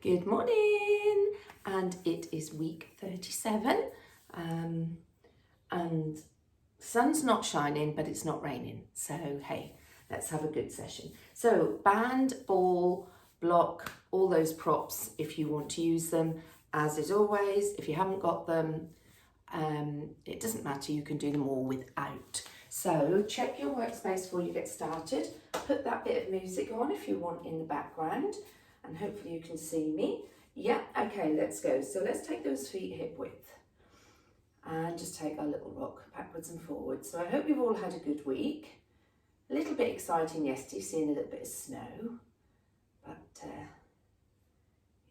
Good morning, and it is week 37, and the sun's not shining, but it's not raining, so hey, let's have a good session. So band, ball, block, all those props if you want to use them, as is always. If you haven't got them, it doesn't matter, you can do them all without. So check your workspace before you get started. Put that bit of music on if you want in the background, and hopefully you can see me. Yeah, okay, let's go. So let's take those feet hip width and just take our little rock backwards and forwards. So I hope you've all had a good week. A little bit exciting yesterday, seeing a little bit of snow, but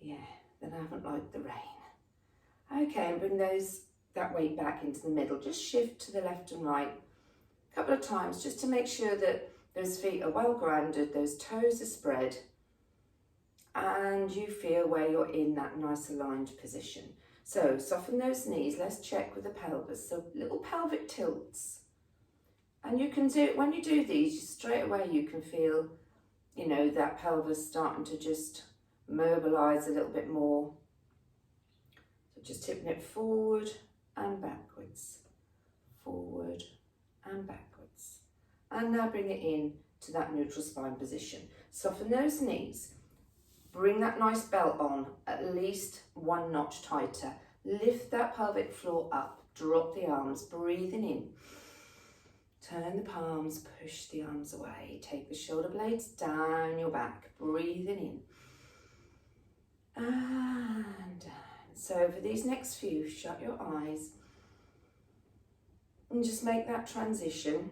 yeah, then I haven't liked the rain. Okay, and bring that weight back into the middle. Just shift to the left and right a couple of times just to make sure that those feet are well grounded, those toes are spread, and you feel where you're in that nice aligned position. So soften those knees. Let's check with the pelvis. So little pelvic tilts. And you can do, when you do these, straight away you can feel, you know, that pelvis starting to just mobilize a little bit more. So just tipping it forward and backwards, forward and backwards. And now bring it in to that neutral spine position. Soften those knees. Bring that nice belt on, at least one notch tighter. Lift that pelvic floor up, drop the arms, breathing in. Turn the palms, push the arms away. Take the shoulder blades down your back, breathing in. And down. So for these next few, shut your eyes and just make that transition.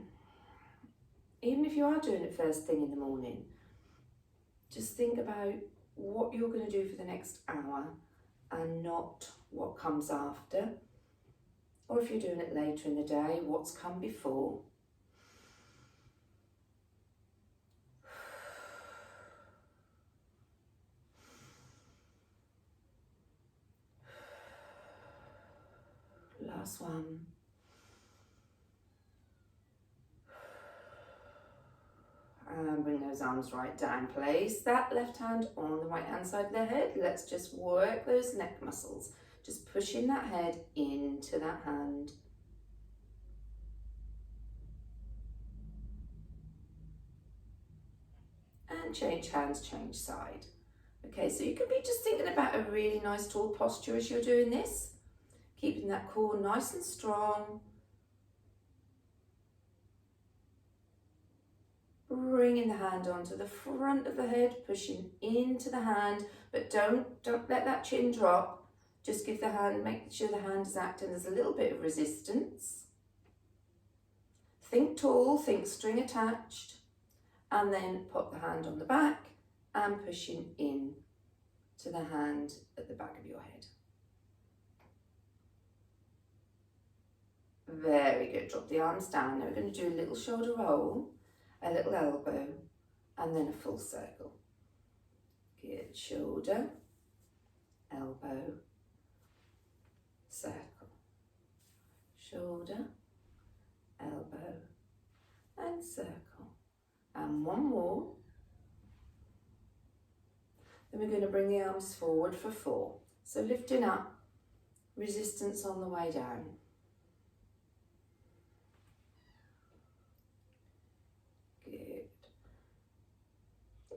Even if you are doing it first thing in the morning, just think about what you're going to do for the next hour and not what comes after. Or if you're doing it later in the day, what's come before. Last one. And bring those arms right down. Place that left hand on the right hand side of the head. Let's just work those neck muscles. Just pushing that head into that hand. And change hands, change side. Okay, so you could be just thinking about a really nice tall posture as you're doing this. Keeping that core nice and strong. Bringing the hand onto the front of the head, pushing into the hand, but don't let that chin drop. Just give the hand, make sure the hand is acting. There's a little bit of resistance. Think tall, think string attached, and then put the hand on the back and pushing in to the hand at the back of your head. Very good. Drop the arms down. Now we're going to do a little shoulder roll, a little elbow, and then a full circle. Good. Shoulder, elbow, circle. Shoulder, elbow, and circle. And one more. Then we're going to bring the arms forward for 4. So lifting up, resistance on the way down.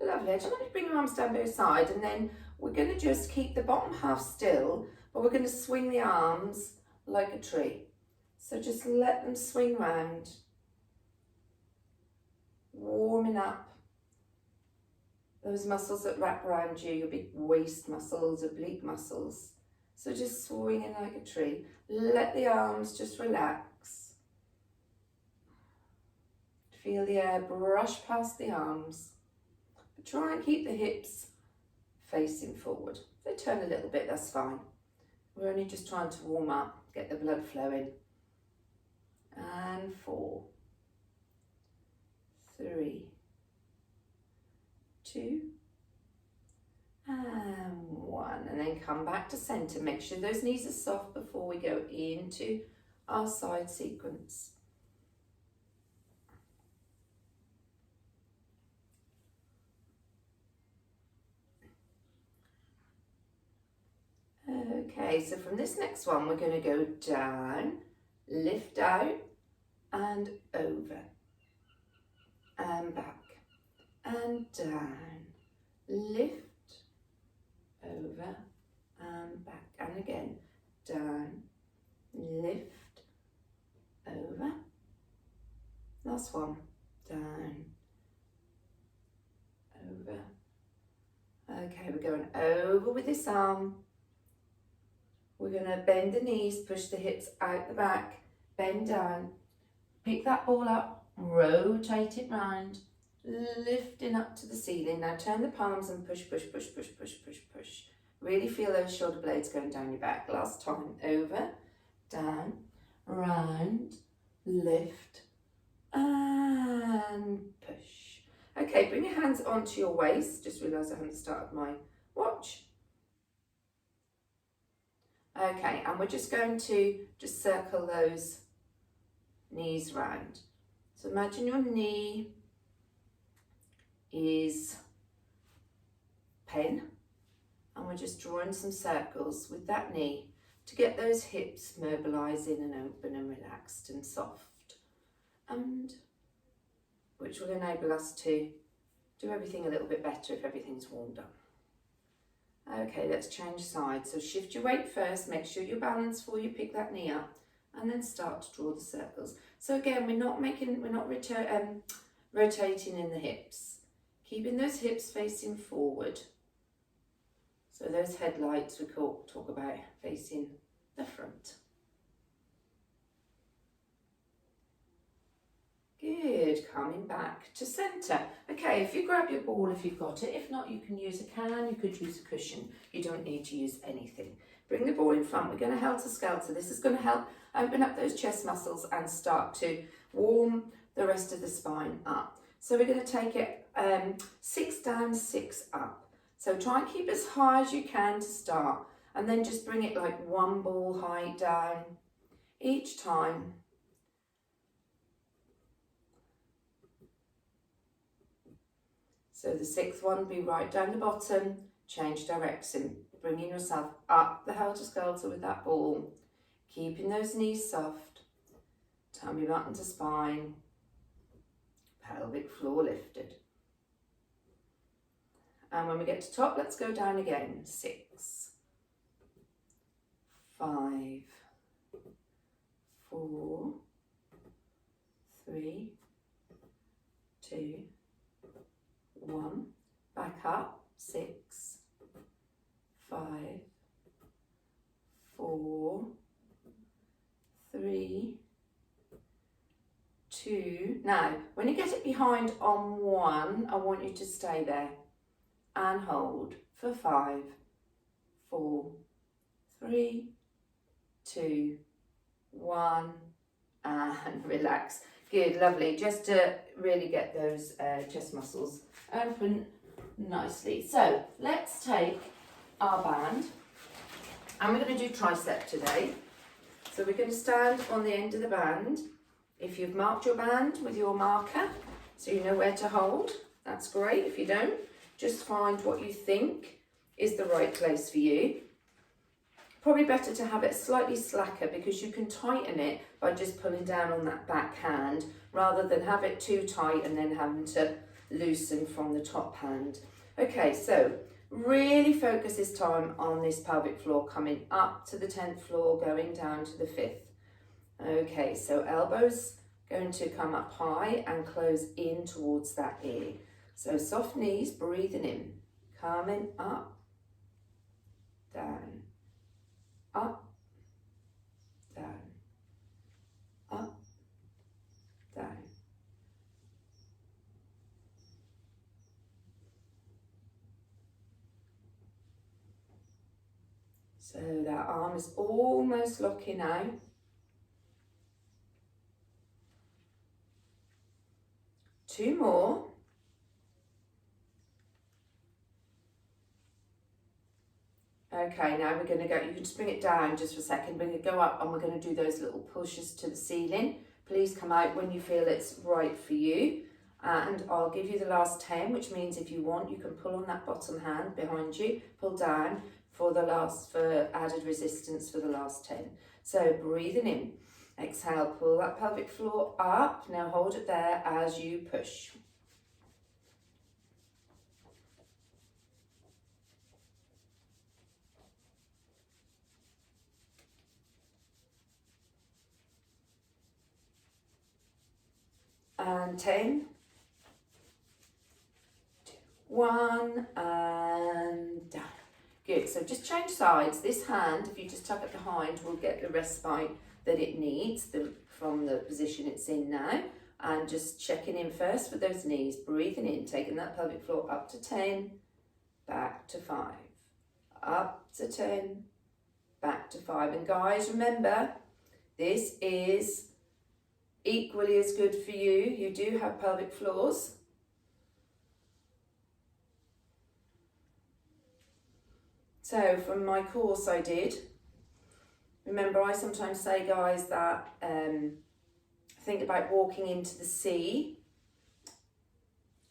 Lovely. I just want you to bring your arms down both sides, and then we're going to just keep the bottom half still, but we're going to swing the arms like a tree. So just let them swing round, warming up those muscles that wrap around you, your big waist muscles, oblique muscles. So just swinging like a tree. Let the arms just relax. Feel the air brush past the arms. Try and keep the hips facing forward. If they turn a little bit, that's fine. We're only just trying to warm up, get the blood flowing. And 4, 3, 2, and 1. And then come back to center. Make sure those knees are soft before we go into our side sequence. Okay, so from this next one, we're going to go down, lift out, and over, and back, and down, lift, over, and back, and again, down, lift, over. Last one, down, over. Okay, we're going over with this arm. We're going to bend the knees, push the hips out the back, bend down, pick that ball up, rotate it round, lifting up to the ceiling. Now turn the palms and push, push, push, push, push, push, push. Really feel those shoulder blades going down your back. Last time, over, down, round, lift, and push. Okay, bring your hands onto your waist. Just realised I haven't started my watch. Okay, and we're just going to just circle those knees round. So imagine your knee is pen, and we're just drawing some circles with that knee to get those hips mobilising and open and relaxed and soft, and which will enable us to do everything a little bit better if everything's warmed up. Okay, let's change sides. So shift your weight first, make sure you're balanced before you pick that knee up, and then start to draw the circles. So again, we're not rotating in the hips, keeping those hips facing forward. So those headlights we talk about facing the front. Good, coming back to centre. Okay, if you grab your ball, if you've got it, if not, you can use a can, you could use a cushion. You don't need to use anything. Bring the ball in front. We're going to helter-skelter. This is going to help open up those chest muscles and start to warm the rest of the spine up. So we're going to take it 6 down, 6 up. So try and keep as high as you can to start, and then just bring it like one ball height down each time. So the 6th one will be right down the bottom, change direction, bringing yourself up the helter-skelter with that ball, keeping those knees soft, tummy button to spine, pelvic floor lifted. And when we get to top, let's go down again. 6, 5, 4, 3, 2, 1, back up, 6, 5, 4, 3, 2. Now, when you get it behind on 1, I want you to stay there and hold for 5, 4, 3, 2, 1, and relax. Good, lovely. Just to really get those chest muscles open nicely. So let's take our band, and we're going to do tricep today. So we're going to stand on the end of the band. If you've marked your band with your marker, so you know where to hold, that's great. If you don't, just find what you think is the right place for you. Probably better to have it slightly slacker, because you can tighten it by just pulling down on that back hand, rather than have it too tight and then having to loosen from the top hand. Okay, so really focus this time on this pelvic floor, coming up to the 10th floor, going down to the 5th. Okay, so elbows going to come up high and close in towards that ear. So soft knees, breathing in, coming up, down, up, down, up, down. So that arm is almost locking out. Two more. Okay, now we're going to go, you can just bring it down just for a second, bring it, go up, and we're going to do those little pushes to the ceiling. Please come out when you feel it's right for you. And I'll give you the last 10, which means if you want, you can pull on that bottom hand behind you, pull down for added resistance for the last 10. So breathing in, exhale, pull that pelvic floor up. Now hold it there as you push. And 10, 1, and down. Good, so just change sides. This hand, if you just tuck it behind, will get the respite that it needs from the position it's in now. And just checking in first with those knees, breathing in, taking that pelvic floor up to 10, back to 5, up to 10, back to 5. And guys, remember, this is equally as good for you. You do have pelvic floors. So from my course I did, remember I sometimes say, guys, that think about walking into the sea,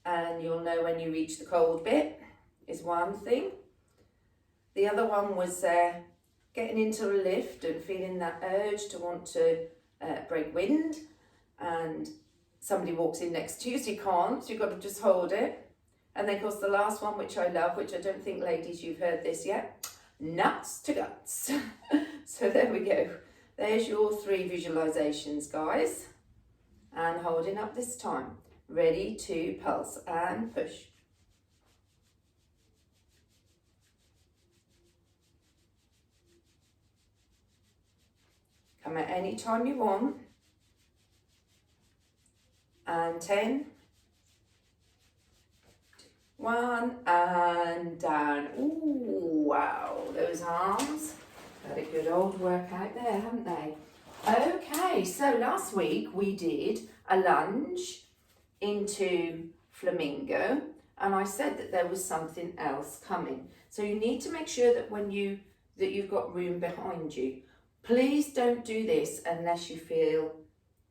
and you'll know when you reach the cold bit, is one thing. The other one was getting into a lift and feeling that urge to want to break wind, and somebody walks in next to you, so you can't, so you've got to just hold it. And then of course the last one, which I love, which I don't think, ladies, you've heard this yet, nuts to guts. So there we go. There's your 3 visualizations, guys. And holding up this time. Ready to pulse and push. Come at any time you want. And 10. 1, and down. Ooh, wow, those arms had a good old workout there, haven't they? Okay, so last week we did a lunge into flamingo, and I said that there was something else coming. So you need to make sure that that you've got room behind you. Please don't do this unless you feel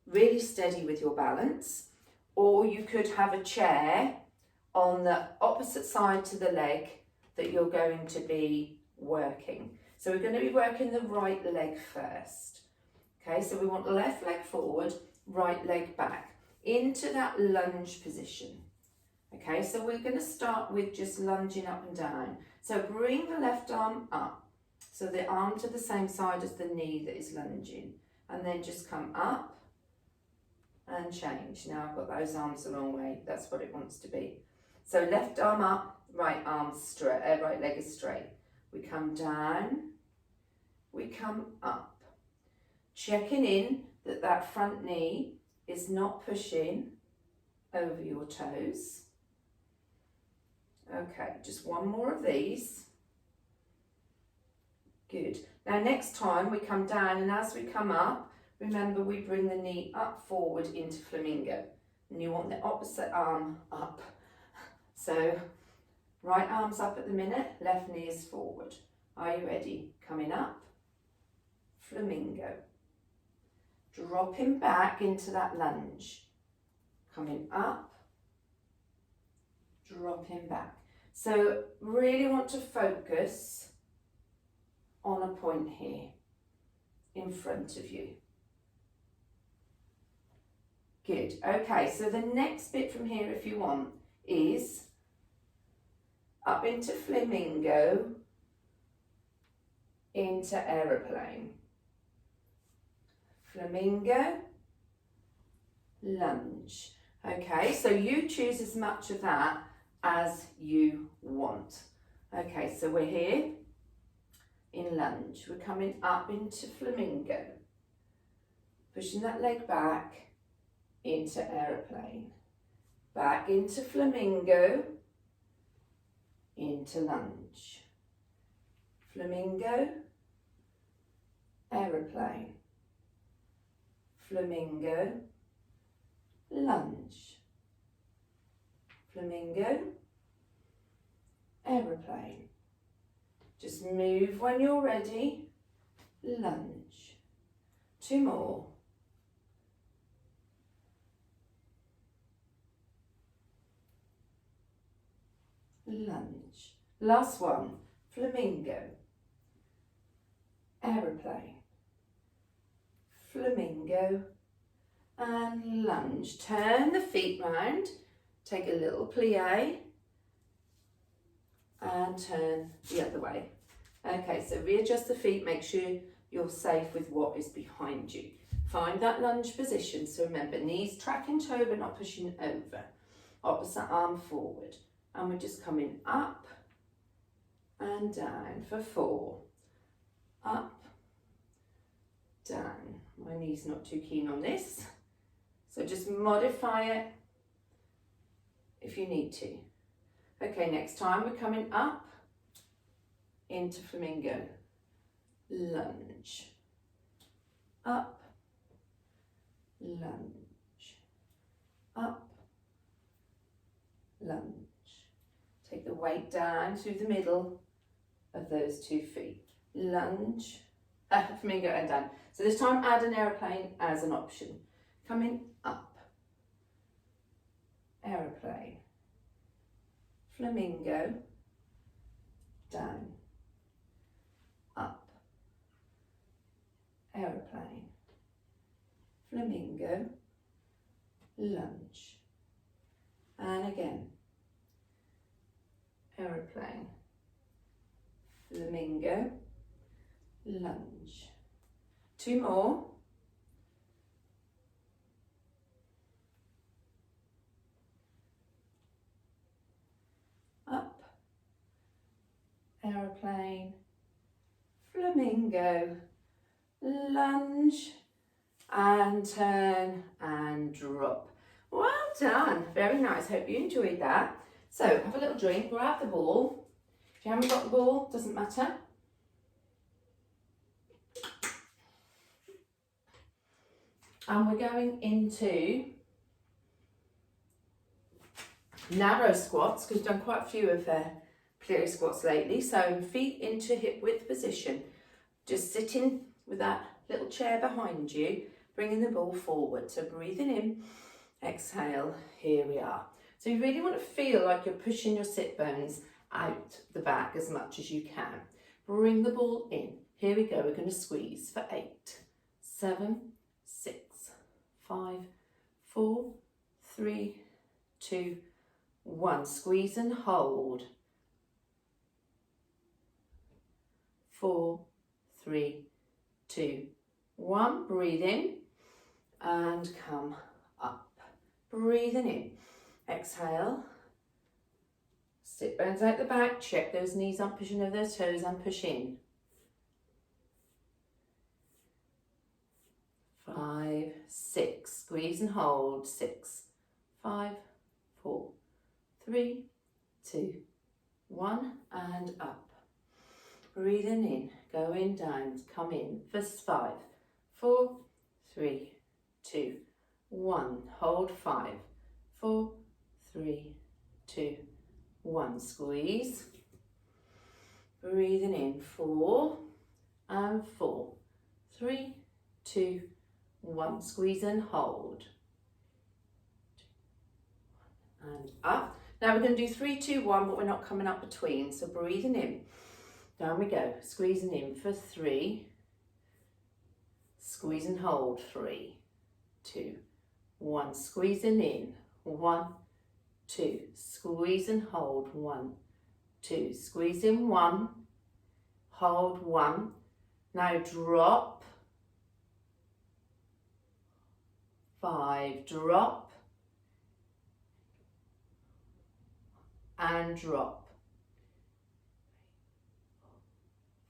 really steady with your balance, or you could have a chair on the opposite side to the leg that you're going to be working. So we're going to be working the right leg first. Okay, so we want the left leg forward, right leg back into that lunge position. Okay, so we're going to start with just lunging up and down. So bring the left arm up, so the arm to the same side as the knee that is lunging, and then just come up and change. Now I've got those arms the wrong way, that's what it wants to be. So left arm up, right arm straight, right leg is straight. We come down, we come up. Checking in that that front knee is not pushing over your toes. Okay, just one more of these. Good. Now next time we come down, and as we come up, remember we bring the knee up forward into flamingo. And you want the opposite arm up. So right arm's up at the minute, left knee is forward. Are you ready? Coming up, flamingo. Dropping back into that lunge. Coming up, dropping back. So really want to focus on a point here in front of you. Good. Okay, so the next bit from here, if you want, is up into flamingo, into aeroplane. Flamingo, lunge. Okay, so you choose as much of that as you want. Okay, so we're here in lunge. We're coming up into flamingo. Pushing that leg back into aeroplane. Back into flamingo, into lunge. Flamingo, aeroplane. Flamingo, lunge. Flamingo, aeroplane. Just move when you're ready. Lunge. 2 more. lunge. Last one, flamingo, aeroplane, flamingo, and lunge. Turn the feet round, take a little plie, and turn the other way. Okay, so readjust the feet, make sure you're safe with what is behind you. Find that lunge position, so remember, knees tracking toe but not pushing over. Opposite arm forward. And we're just coming up and down for 4. Up, down. My knee's not too keen on this, so just modify it if you need to. Okay, next time we're coming up into flamingo. Lunge. Up, lunge. Up, lunge. Take the weight down through the middle of those 2 feet. Lunge, flamingo and down. So this time add an aeroplane as an option. Coming up, aeroplane, flamingo, down, up, aeroplane, flamingo, lunge, and again, aeroplane, flamingo, lunge. 2 more. Up, aeroplane, flamingo, lunge, and turn and drop. Well done, very nice. Hope you enjoyed that. So have a little drink, grab the ball. If you haven't got the ball, doesn't matter. And we're going into narrow squats, because we've done quite a few of Pilates squats lately. So feet into hip width position. Just sitting with that little chair behind you, bringing the ball forward. So breathing in, exhale, here we are. So you really want to feel like you're pushing your sit bones out the back as much as you can. Bring the ball in. Here we go, we're going to squeeze for 8, 7, 6, 5, 4, 3, 2, 1. Squeeze and hold. 4, 3, 2, 1. Breathe in and come up. Breathing in. Exhale. Sit bones out the back. Check those knees aren't pushing over those toes and push in. 5, 6. Squeeze and hold. 6, 5, 4, 3, 2, 1. And up. Breathing in. Going down. Come in for 5, 4, 3, 2, 1. Hold 5, 4, 3, 2, 1. Squeeze. Breathing in. 4 and 4, 3, 2, 1. Squeeze and hold. And up. Now we're going to do 3, 2, 1, but we're not coming up between. So breathing in. Down we go. Squeezing in for 3. Squeeze and hold. 3, 2, 1. Squeezing in. 1, 2. Squeeze and hold. 1, 2. Squeeze in. 1. Hold. 1. Now drop. 5. Drop. And drop.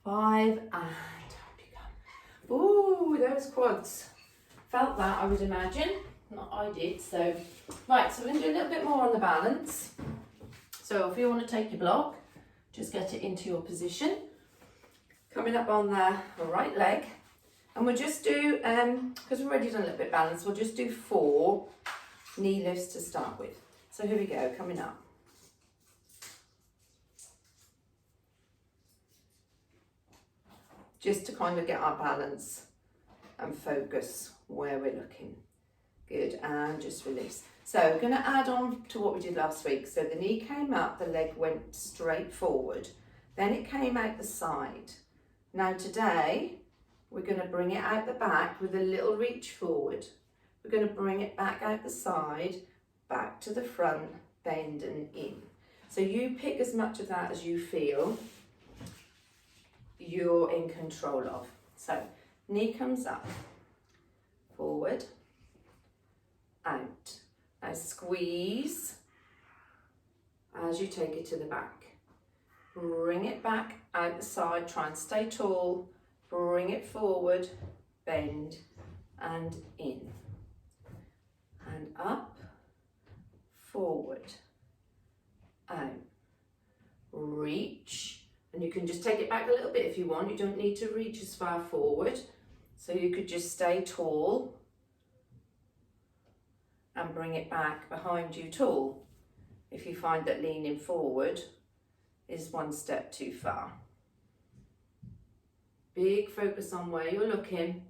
5 and up you go. Ooh, those quads. Felt that, I would imagine. Not I did. So, right, so we're going to do a little bit more on the balance. So if you want to take your block, just get it into your position. Coming up on the right leg. And we'll just do, because we've already done a little bit of balance, we'll just do 4 knee lifts to start with. So here we go, coming up. Just to kind of get our balance and focus where we're looking. Good, and just release. So we're going to add on to what we did last week. So the knee came up, the leg went straight forward, then it came out the side. Now today, we're going to bring it out the back with a little reach forward. We're going to bring it back out the side, back to the front, bend and in. So you pick as much of that as you feel you're in control of. So knee comes up, forward, out. Now squeeze as you take it to the back. Bring it back out the side, try and stay tall, bring it forward, bend and in. And up, forward, out, reach, and you can just take it back a little bit if you want. You don't need to reach as far forward, so you could just stay tall and bring it back behind you tall if you find that leaning forward is one step too far. Big focus on where you're looking.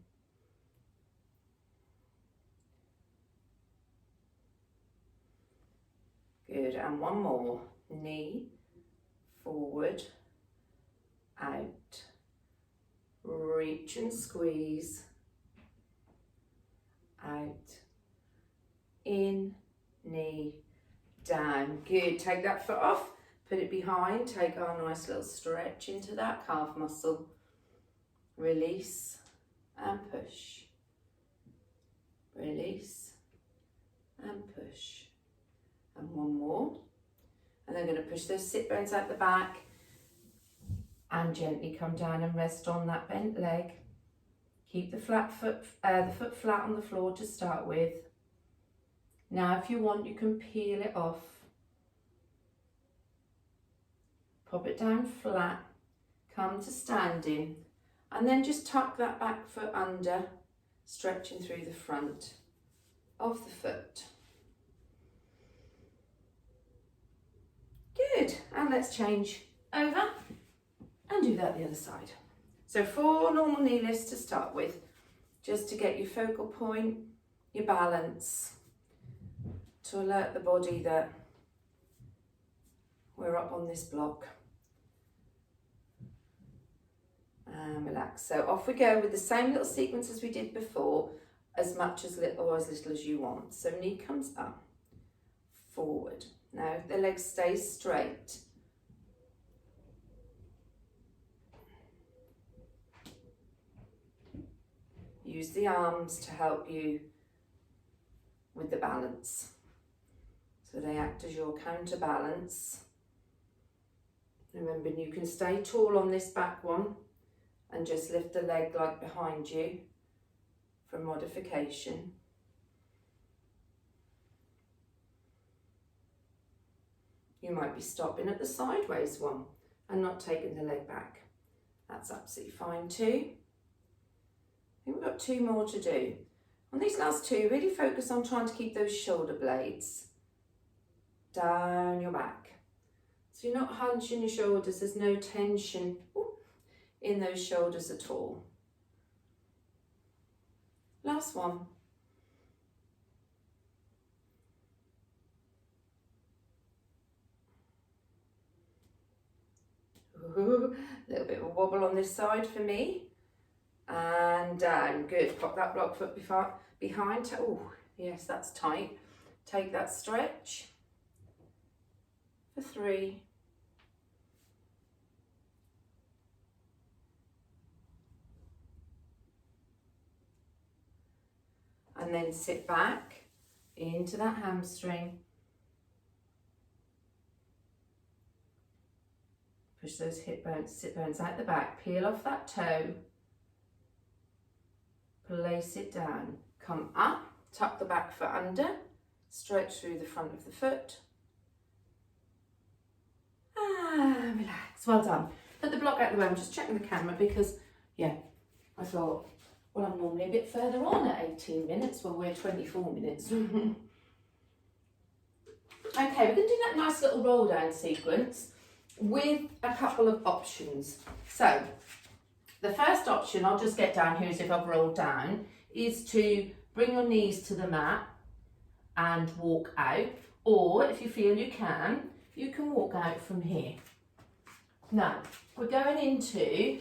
Good, and one more. Knee, forward, out, reach and squeeze, out, in, knee, down. Good, take that foot off, put it behind, take our nice little stretch into that calf muscle. Release and push. Release and push. And one more. And then I'm going to push those sit bones out the back and gently come down and rest on that bent leg. Keep the foot flat on the floor to start with. Now if you want, you can peel it off. Pop it down flat, come to standing, and then just tuck that back foot under, stretching through the front of the foot. Good, and let's change over and do that the other side. So 4 normal knee lifts to start with, just to get your focal point, your balance, to alert the body that we're up on this block. And relax. So off we go with the same little sequence as we did before, as much as little or as little as you want. So knee comes up, forward. Now the leg stays straight. Use the arms to help you with the balance. So they act as your counterbalance. Remember, you can stay tall on this back one and just lift the leg like behind you for modification. You might be stopping at the sideways one and not taking the leg back. That's absolutely fine too. I think we've got 2 more to do. On these last 2, really focus on trying to keep those shoulder blades down your back. So you're not hunching your shoulders, there's no tension in those shoulders at all. Last one. Ooh, a little bit of a wobble on this side for me. And down. Good. Pop that block foot behind. Oh, yes, that's tight. Take that stretch for 3. And then sit back into that hamstring. Push those sit bones out the back. Peel off that toe. Place it down. Come up, tuck the back foot under, stretch through the front of the foot. And relax. Well done. Put the block out the way. I'm just checking the camera because, yeah, I thought, well, I'm normally a bit further on at 18 minutes. Well, we're 24 minutes. Okay, we're going to do that nice little roll down sequence with a couple of options. So, the first option, I'll just get down here as if I've rolled down, is to bring your knees to the mat and walk out, or if you feel you can walk out from here. Now, we're going into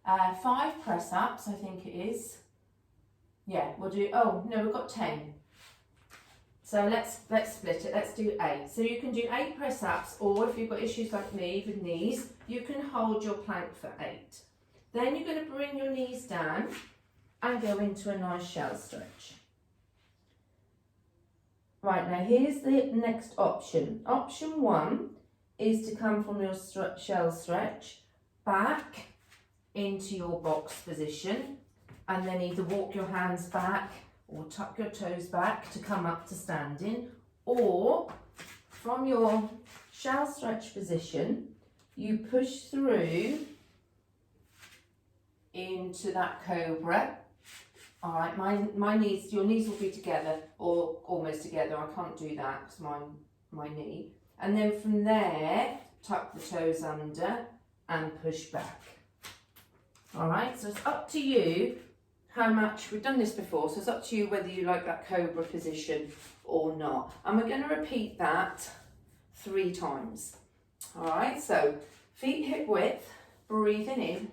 5 press-ups, I think it is. Yeah, we'll do, oh no, we've got 10. So let's split it, let's do 8. So you can do 8 press-ups, or if you've got issues like me with knees, you can hold your plank for 8. Then you're going to bring your knees down and go into a nice shell stretch. Right, now here's the next option. Option 1 is to come from your shell stretch back into your box position, and then either walk your hands back or tuck your toes back to come up to standing, or from your shell stretch position, you push through into that cobra. All right, my knees, your knees will be together or almost together. I can't do that because my knee. And then from there, tuck the toes under and push back. All right, so it's up to you how much, we've done this before, so it's up to you whether you like that cobra position or not. And we're going to repeat that 3 times. All right, so feet hip width, breathing in,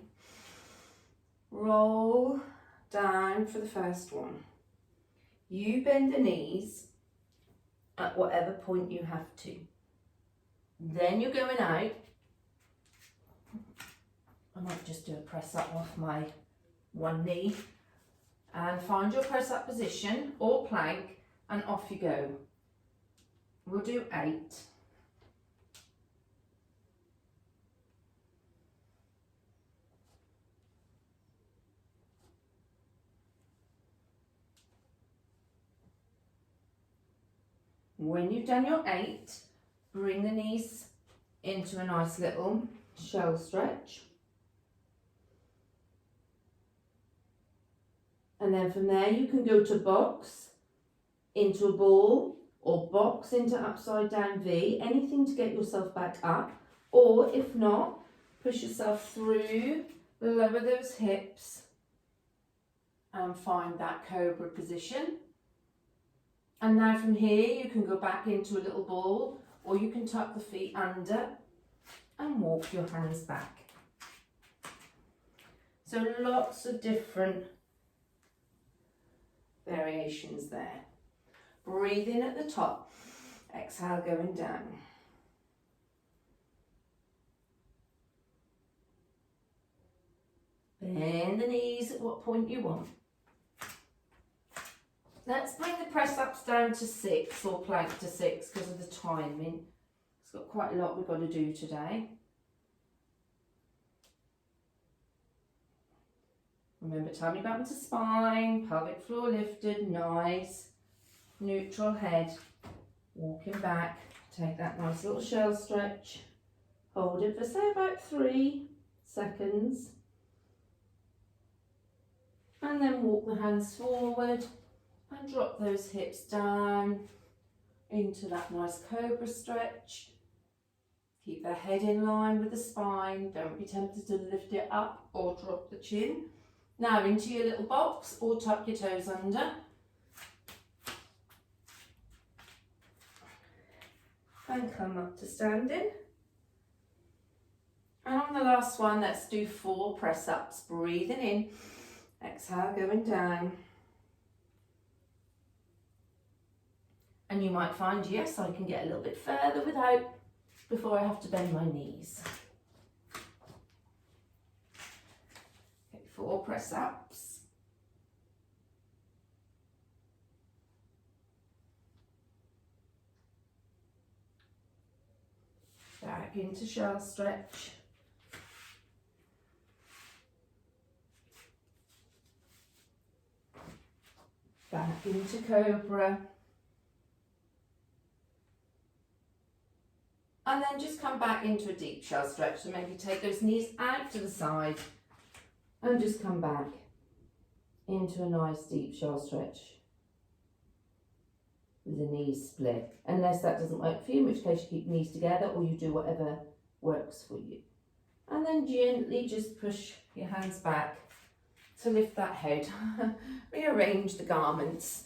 roll down for the first one. You bend the knees at whatever point you have to. Then you're going out. I might just do a press up off my one knee. And find your press up position or plank and off you go. We'll do 8. When you've done your 8, bring the knees into a nice little shell stretch. And then from there you can go to box into a ball, or box into upside down V, anything to get yourself back up. Or if not, push yourself through, lower those hips and find that cobra position. And now from here you can go back into a little ball, or you can tuck the feet under and walk your hands back. So lots of different variations there. Breathe in at the top, exhale going down. Bend the knees at what point you want. Let's bring the press ups down to 6, or plank to 6, because of the timing. It's got quite a lot we've got to do today. Remember, tummy button to spine, pelvic floor lifted, nice, neutral head. Walking back, take that nice little shell stretch. Hold it for say about 3 seconds. And then walk the hands forward and drop those hips down into that nice cobra stretch. Keep the head in line with the spine. Don't be tempted to lift it up or drop the chin. Now into your little box, or tuck your toes under. And come up to standing. And on the last one, let's do 4 press ups. Breathing in, exhale going down. And you might find, yes, I can get a little bit further without, before I have to bend my knees. 4 press ups. Back into shell stretch. Back into cobra. And then just come back into a deep shell stretch. So maybe take those knees out to the side. And just come back into a nice deep shell stretch with the knees split. Unless that doesn't work for you, in which case you keep knees together, or you do whatever works for you. And then gently just push your hands back to lift that head. Rearrange the garments.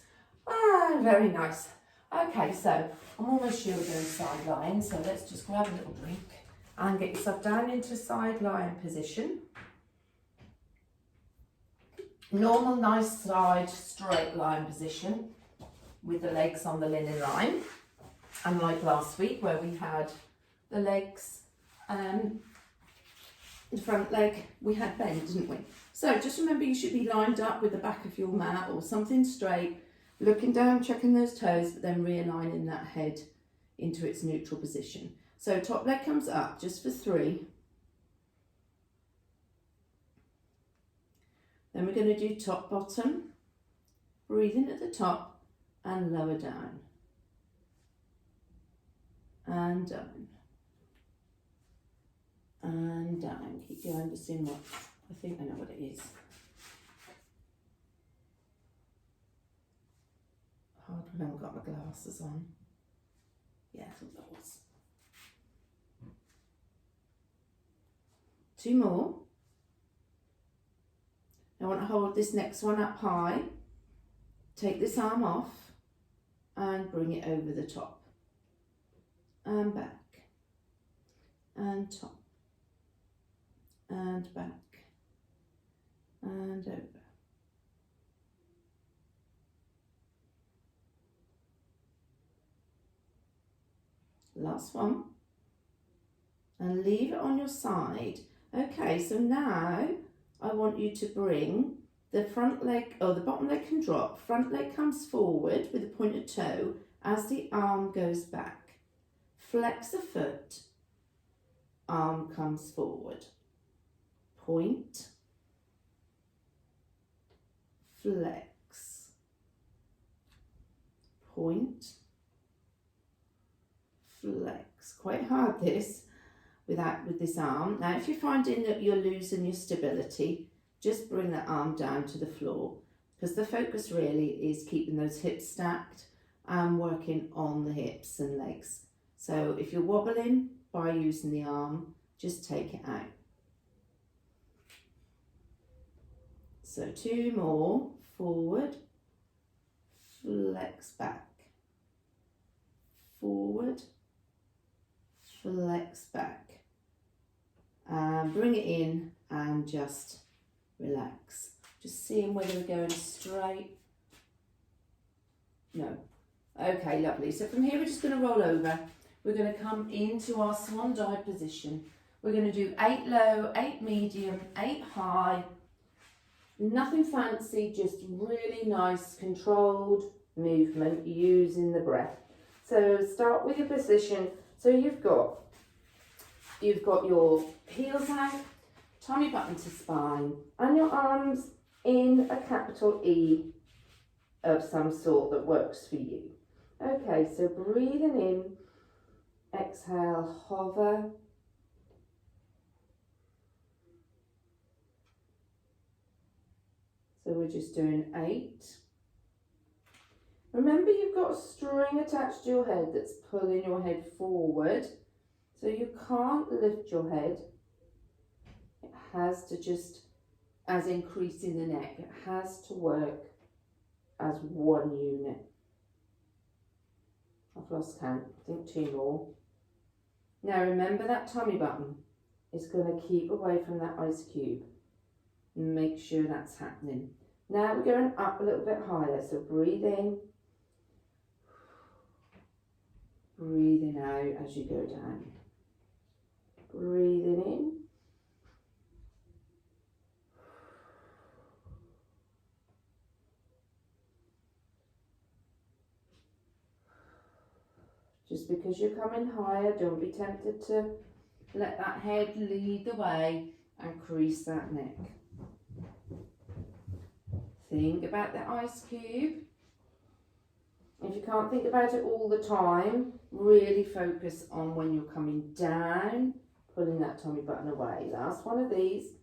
Ah, very nice. Okay, so I'm almost sure we're going side lying, so let's just grab a little drink and get yourself down into side lying position. Normal, nice side, straight lying position with the legs on the linen line. Unlike last week where we had the legs, the front leg, we had bend, didn't we? So just remember you should be lined up with the back of your mat or something straight, looking down, checking those toes, but then realigning that head into its neutral position. So top leg comes up just for 3. Then we're going to do top, bottom, breathing at the top and lower down. And down. And down. Keep going, just seeing what, I think I know what it is. Hard when I haven't got my glasses on. Yeah, I thought that was. 2 more. I want to hold this next one up high. Take this arm off and bring it over the top. And back. And top. And back. And over. Last one. And leave it on your side. Okay, so now I want you to bring the front leg, or the bottom leg can drop, front leg comes forward with a pointed toe as the arm goes back. Flex the foot, arm comes forward. Point, flex, point, flex. Quite hard this with this arm. Now if you're finding that you're losing your stability, just bring that arm down to the floor, because the focus really is keeping those hips stacked and working on the hips and legs. So if you're wobbling by using the arm, just take it out. So 2 more, forward, flex back, forward, flex back, and bring it in and just relax. Just seeing whether we're going straight. No. Okay, lovely. So from here we're just going to roll over. We're going to come into our swan dive position. We're going to do 8 low, 8 medium, 8 high. Nothing fancy, just really nice controlled movement using the breath. So start with your position. So you've got your heels out, tummy button to spine, and your arms in a capital E of some sort that works for you. Okay, so breathing in, exhale, hover. So we're just doing 8. Remember, you've got a string attached to your head that's pulling your head forward. So you can't lift your head. It has to just, as increasing the neck, it has to work as one unit. I've lost count, I think 2 more. Now remember that tummy button is going to keep away from that ice cube. Make sure that's happening. Now we're going up a little bit higher, so breathe in, breathing out as you go down. Breathing in, just because you're coming higher, don't be tempted to let that head lead the way and crease that neck. Think about the ice cube. If you can't think about it all the time, really focus on when you're coming down, pulling that tummy button away. Last one of these.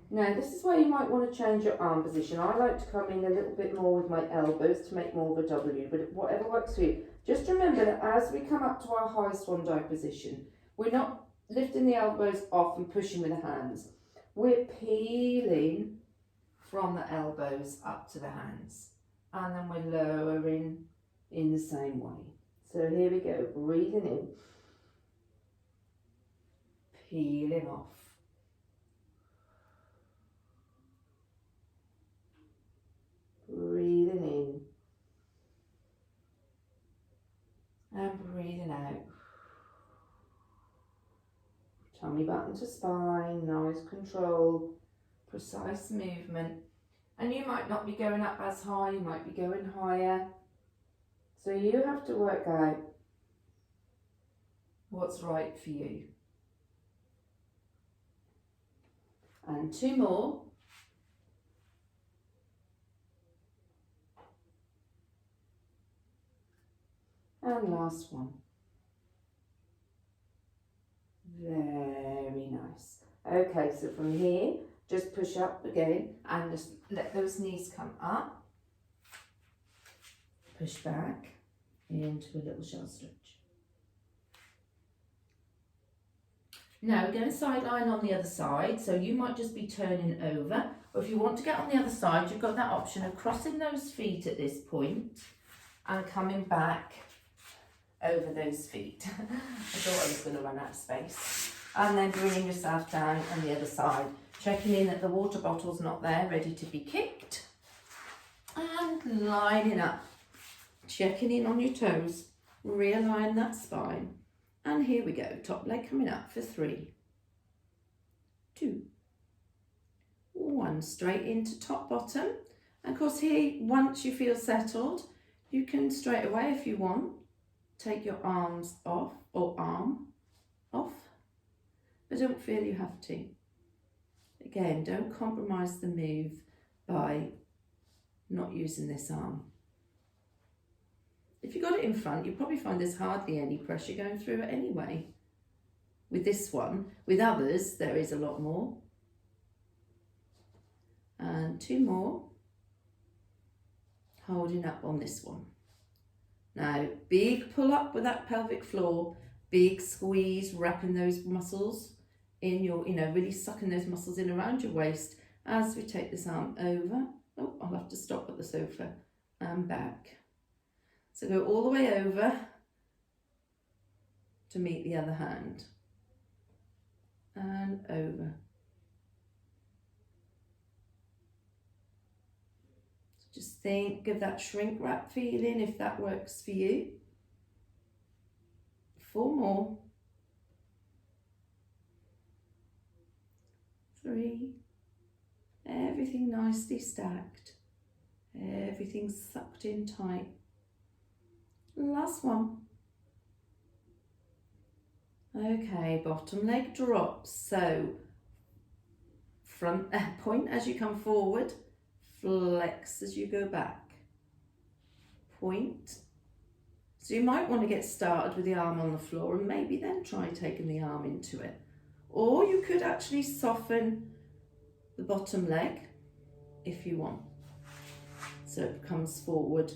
Now this is where you might want to change your arm position. I like to come in a little bit more with my elbows to make more of a W, but whatever works for you. Just remember that as we come up to our high swan dive position, we're not lifting the elbows off and pushing with the hands. We're peeling from the elbows up to the hands. and then we're lowering in the same way. So here we go, breathing in, peeling off. Breathing in and breathing out. Tummy button to spine, nice control, precise movement. And you might not be going up as high, you might be going higher. So you have to work out what's right for you. And 2 more. And last one. Very nice. Okay, so from here, just push up again and just let those knees come up. Push back into a little shell stretch. Now we're going to sideline on the other side, so you might just be turning over, or if you want to get on the other side, you've got that option of crossing those feet at this point and coming back over those feet. I thought I was going to run out of space. And then bringing yourself down on the other side, checking in that the water bottle's not there, ready to be kicked, and lining up, checking in on your toes, realign that spine. And here we go, top leg coming up for 3, 2, 1, straight into top bottom. And of course here, once you feel settled, you can straight away, if you want, take your arms off, or arm off, but don't feel you have to. Again, don't compromise the move by not using this arm. If you've got it in front, you'll probably find there's hardly any pressure going through it anyway. With this one, with others, there is a lot more. And 2 more. Holding up on this one. Now, big pull up with that pelvic floor, big squeeze, wrapping those muscles in your, really sucking those muscles in around your waist as we take this arm over. Oh, I'll have to stop at the sofa and back. So go all the way over to meet the other hand and over. So just think of that shrink wrap feeling if that works for you. 4 more. 3. Everything nicely stacked. Everything sucked in tight. Last one. Okay, bottom leg drops. So front point as you come forward, flex as you go back. Point. So you might want to get started with the arm on the floor and maybe then try taking the arm into it. Or you could actually soften the bottom leg if you want. So it comes forward.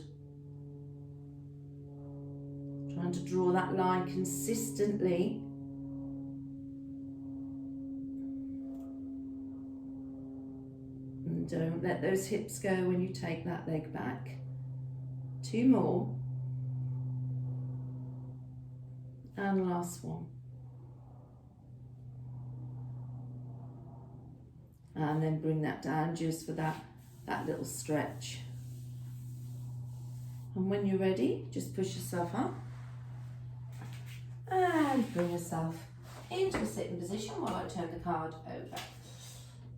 Trying to draw that line consistently. And don't let those hips go when you take that leg back. 2 more. And last one. And then bring that down just for that little stretch. And when you're ready, just push yourself up. And bring yourself into a sitting position while I turn the card over.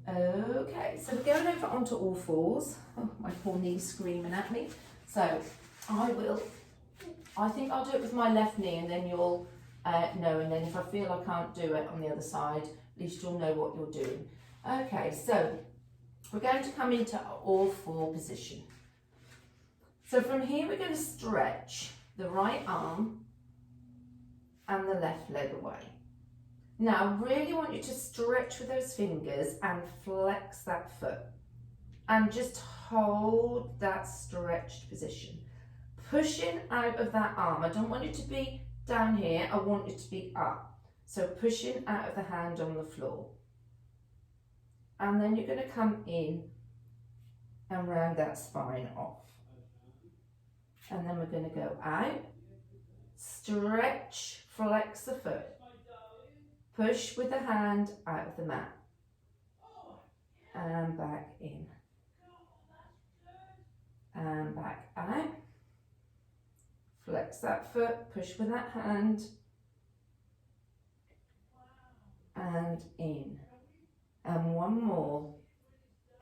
Okay, so we're going over onto all fours. Oh, my poor knee's screaming at me. So I think I'll do it with my left knee and then you'll know. And then if I feel I can't do it on the other side, at least you'll know what you're doing. Okay, so we're going to come into all 4 position. So from here we're going to stretch the right arm and the left leg away. Now I really want you to stretch with those fingers and flex that foot and just hold that stretched position. Pushing out of that arm. I don't want it to be down here, I want it to be up. So pushing out of the hand on the floor. And then you're going to come in and round that spine off. And then we're going to go out, stretch, flex the foot, push with the hand out of the mat, and back in, and back out, flex that foot, push with that hand, and in, and one more,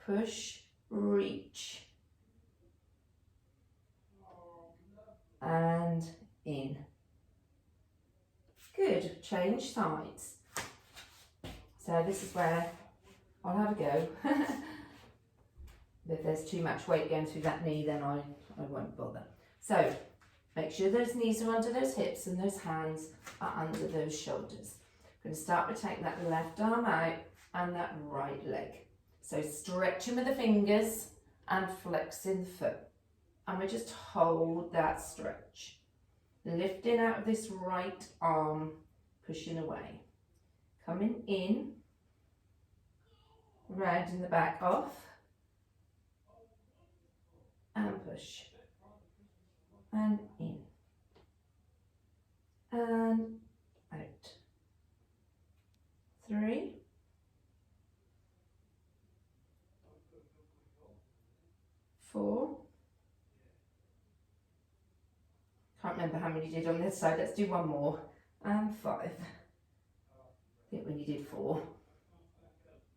push, reach, and in. Good, change sides. So this is where I'll have a go. If there's too much weight going through that knee, then I won't bother. So make sure those knees are under those hips and those hands are under those shoulders. I'm going to start with taking that left arm out and that right leg. So stretching with the fingers and flexing the foot. And we just hold that stretch. Lifting out of this right arm, pushing away. Coming in, rounding the back off, and push. And in. And out. 3. 4. Can't remember how many you did on this side. Let's do one more. And 5. I think when you did 4.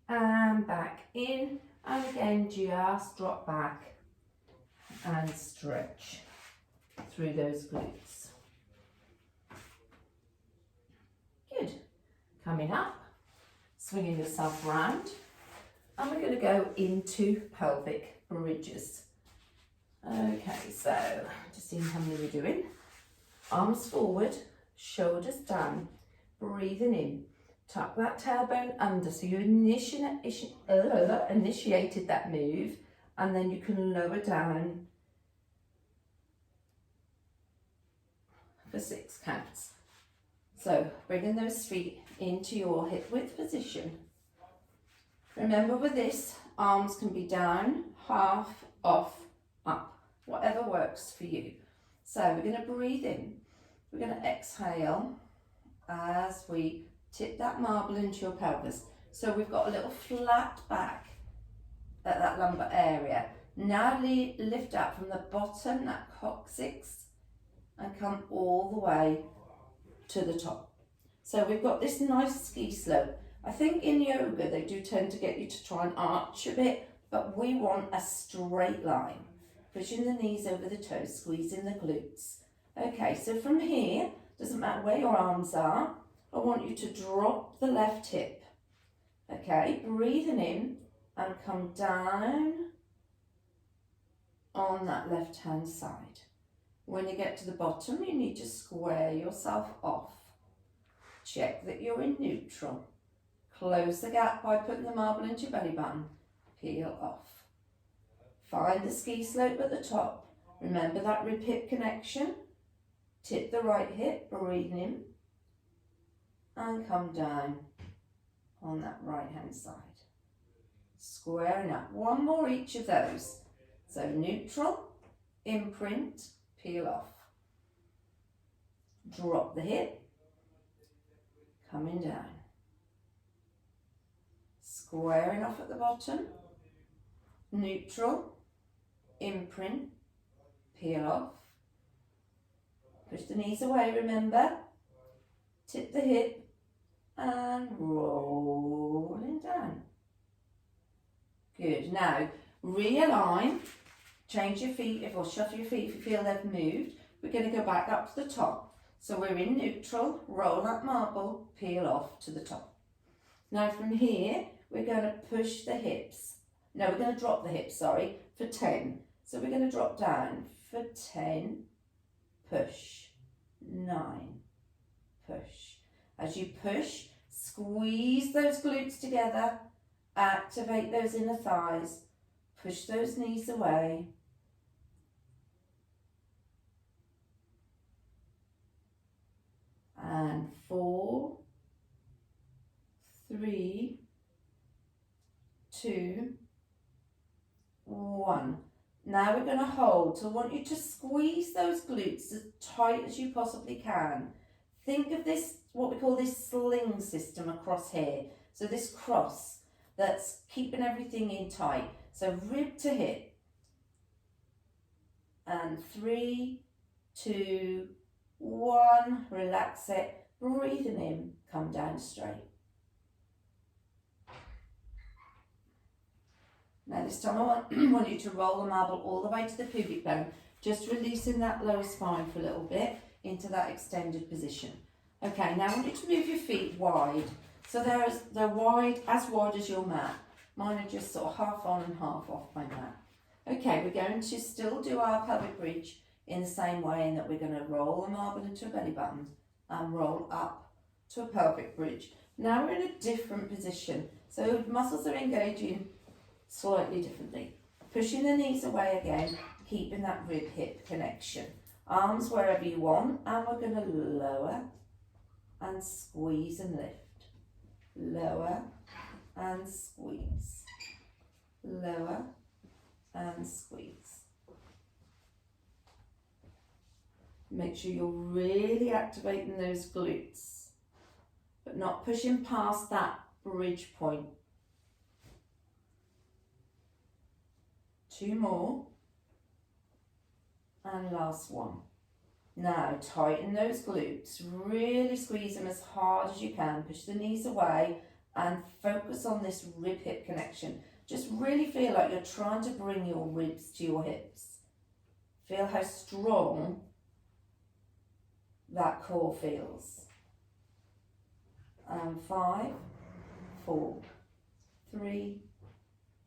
And back in. And again, just drop back and stretch through those glutes. Good. Coming up, swinging yourself round. And we're going to go into pelvic bridges. Okay, so just seeing how many we're doing. Arms forward, shoulders down, breathing in. Tuck that tailbone under, so you initiated that move, and then you can lower down for 6 counts. So bringing those feet into your hip width position. Remember with this, arms can be down, half, off, up, whatever works for you. So we're going to breathe in. We're going to exhale as we tip that marble into your pelvis. So we've got a little flat back at that lumbar area. Now lift up from the bottom, that coccyx, and come all the way to the top. So we've got this nice ski slope. I think in yoga they do tend to get you to try and arch a bit, but we want a straight line. Pushing the knees over the toes, squeezing the glutes. Okay, so from here, doesn't matter where your arms are, I want you to drop the left hip. Okay, breathing in and come down on that left hand side. When you get to the bottom, you need to square yourself off. Check that you're in neutral. Close the gap by putting the marble into your belly button. Peel off. Find the ski slope at the top. Remember that rib hip connection. Tip the right hip, breathe in, and come down on that right hand side. Squaring up. One more each of those. So neutral, imprint, peel off. Drop the hip, coming down. Squaring off at the bottom, neutral, imprint, peel off. Push the knees away, remember. Tip the hip and rolling down. Good. Now, realign. Change your feet, or shuffle your feet if you feel they've moved. We're going to go back up to the top. So we're in neutral, roll that marble, peel off to the top. Now from here, we're going to push the hips. No, we're going to drop the hips, sorry, for 10. So we're going to drop down for 10, push, 9, push. As you push, squeeze those glutes together, activate those inner thighs, push those knees away. And 4, 3, 2, 1. Now we're going to hold. So I want you to squeeze those glutes as tight as you possibly can. Think of this, what we call this sling system across here. So this cross that's keeping everything in tight. So rib to hip. And 3, 2, 1. Relax it. Breathing in, come down straight. Now this time I want you to roll the marble all the way to the pubic bone, just releasing that lower spine for a little bit into that extended position. Okay, now I want you to move your feet wide. So they're wide as your mat. Mine are just sort of half on and half off my mat. Okay, we're going to still do our pelvic bridge in the same way, in that we're going to roll the marble into a belly button and roll up to a pelvic bridge. Now we're in a different position. So muscles are engaging slightly differently. Pushing the knees away again, keeping that rib hip connection. Arms wherever you want, and we're going to lower and squeeze and lift. Lower and squeeze. Lower and squeeze. Make sure you're really activating those glutes, but not pushing past that bridge point. 2 more, and last one. Now tighten those glutes, really squeeze them as hard as you can, push the knees away and focus on this rib hip connection. Just really feel like you're trying to bring your ribs to your hips. Feel how strong that core feels. And 5, 4, 3,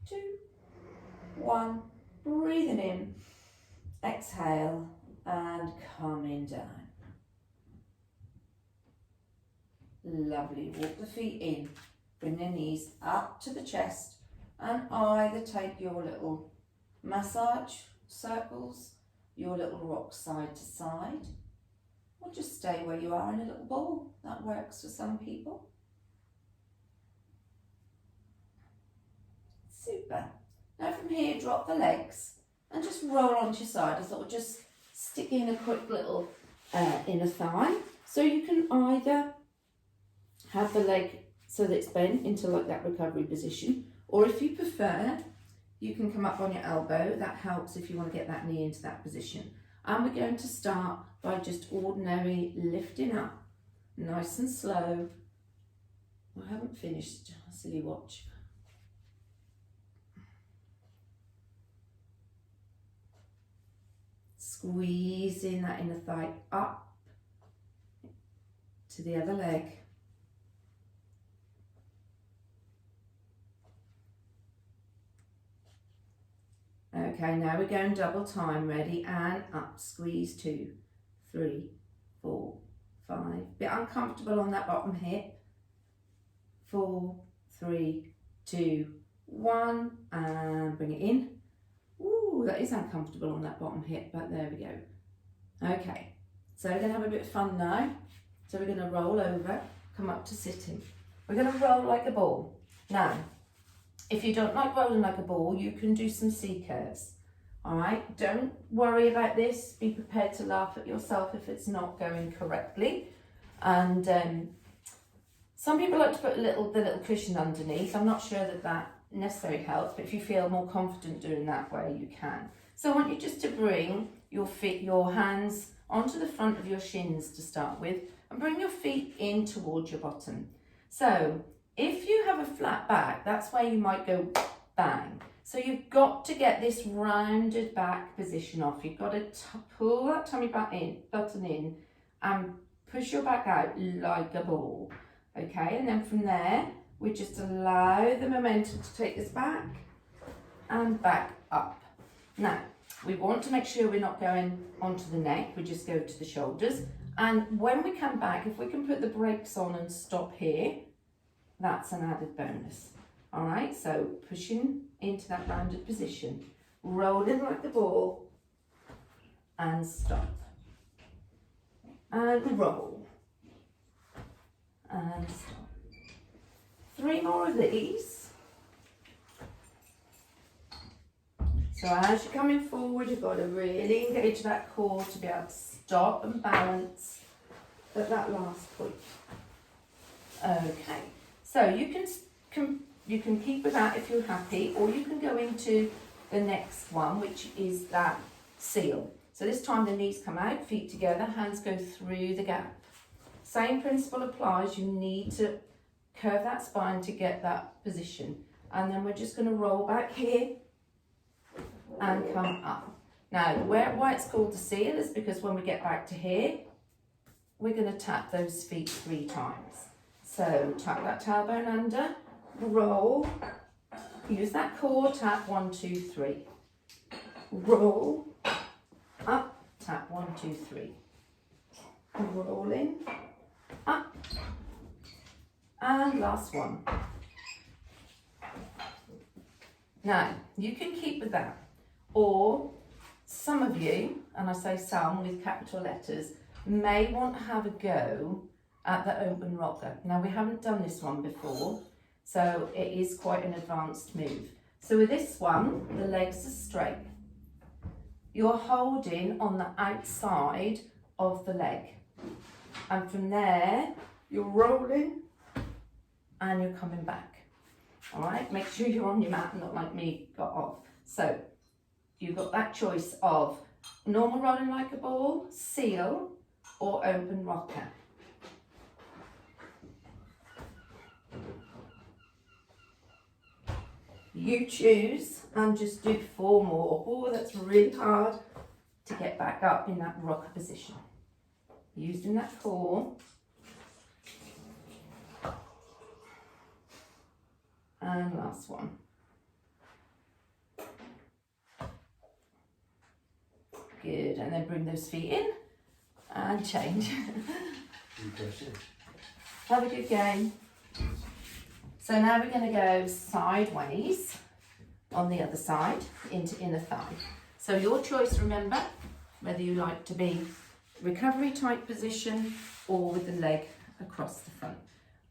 2, 1, breathing in, exhale and coming down. Lovely, walk the feet in, bring the knees up to the chest and either take your little massage circles, your little rock side to side, or just stay where you are in a little ball. That works for some people. Super. Now from here, drop the legs and just roll onto your side. I thought just stick in a quick little inner thigh. So you can either have the leg so that it's bent into like that recovery position, or if you prefer, you can come up on your elbow. That helps if you want to get that knee into that position. And we're going to start by just ordinary lifting up, nice and slow. I haven't finished, silly watch. Squeezing that inner thigh up to the other leg. Okay, now we're going double time. Ready, and up, squeeze 2, 3, 4, 5. Bit uncomfortable on that bottom hip. 4, 3, 2, 1, and bring it in. Ooh, that is uncomfortable on that bottom hip, but there we go. Okay, so we're going to have a bit of fun now. So we're going to roll over, come up to sitting. We're going to roll like a ball. Now, if you don't like rolling like a ball, you can do some C curves. All right, don't worry about this. Be prepared to laugh at yourself if it's not going correctly. And some people like to put the little cushion underneath. I'm not sure that necessarily helps, but if you feel more confident doing that way, you can. So I want you just to bring your hands onto the front of your shins to start with, and bring your feet in towards your bottom. So if you have a flat back, that's where you might go bang. So you've got to get this rounded back position off. You've got to pull that tummy button in and push your back out like a ball. Okay, and then from there, we just allow the momentum to take us back and back up. Now, we want to make sure we're not going onto the neck, we just go to the shoulders. And when we come back, if we can put the brakes on and stop here, that's an added bonus. All right, so pushing into that rounded position, rolling like the ball, and stop. And roll. And stop. 3 more of these. So as you're coming forward, you've got to really engage that core to be able to stop and balance at that last point. Okay, so you can keep with that if you're happy, or you can go into the next one, which is that seal. So this time the knees come out, feet together, hands go through the gap. Same principle applies, you need to curve that spine to get that position. And then we're just going to roll back here and come up. Now, why it's called the seal is because when we get back to here, we're going to tap those feet 3 times. So tap that tailbone under, roll, use that core, tap 1, 2, 3. Roll, up, tap 1, 2, 3. Roll in, up, and last one. Now, you can keep with that, or some of you, and I say some with capital letters, may want to have a go at the open rocker. Now, we haven't done this one before, so it is quite an advanced move. So with this one, the legs are straight. You're holding on the outside of the leg. And from there, you're rolling and you're coming back. All right, make sure you're on your mat and not like me, got off. So you've got that choice of normal rolling like a ball, seal, or open rocker. You choose and just do 4 more. Oh, that's really hard to get back up in that rocker position. Using that core. And last one. Good, and then bring those feet in and change. Have a good game. So now we're going to go sideways on the other side into inner thigh. So your choice, remember, whether you like to be recovery type position or with the leg across the front.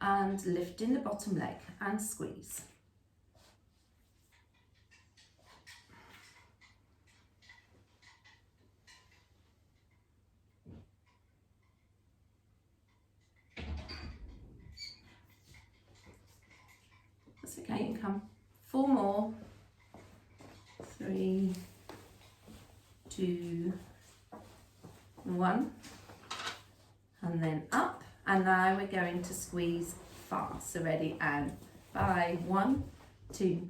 And lifting the bottom leg and squeeze. That's okay, you can come 4 more. 3, 2, 1. And then up. And now we're going to squeeze fast. So ready, and 5, 1, 2,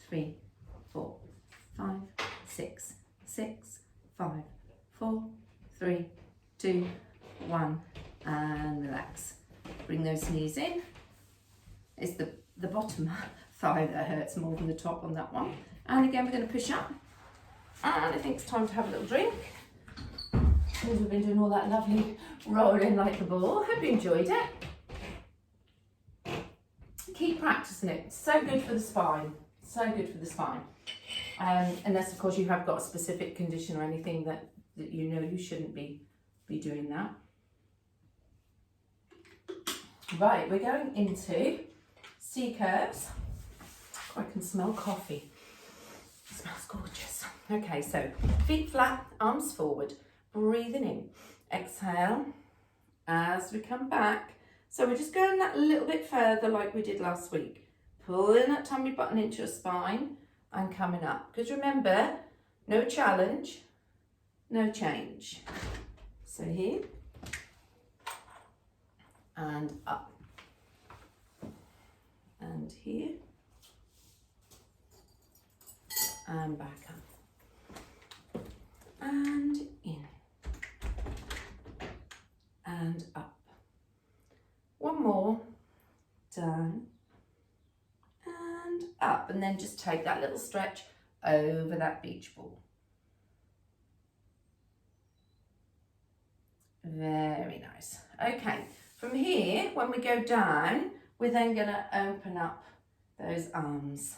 3, 4, 5, 6, 6, 5, 4, 3, 2, 1, and relax. Bring those knees in. It's the bottom thigh that hurts more than the top on that one. And again, we're going to push up. And I think it's time to have a little drink. Because we've been doing all that lovely rolling like a ball. Hope you enjoyed it. Keep practicing it. So good for the spine. So good for the spine. Unless, of course, you have got a specific condition or anything that you know you shouldn't be doing that. Right, we're going into C curves. Oh, I can smell coffee. It smells gorgeous. Okay, so feet flat, arms forward. Breathing in, exhale as we come back. So we're just going that a little bit further like we did last week. Pulling that tummy button into your spine and coming up. Because remember, no challenge, no change. So here and up. And here and back up. And in. And up. One more, down and up, and then just take that little stretch over that beach ball. Very nice. Okay, from here, when we go down, we're then going to open up those arms.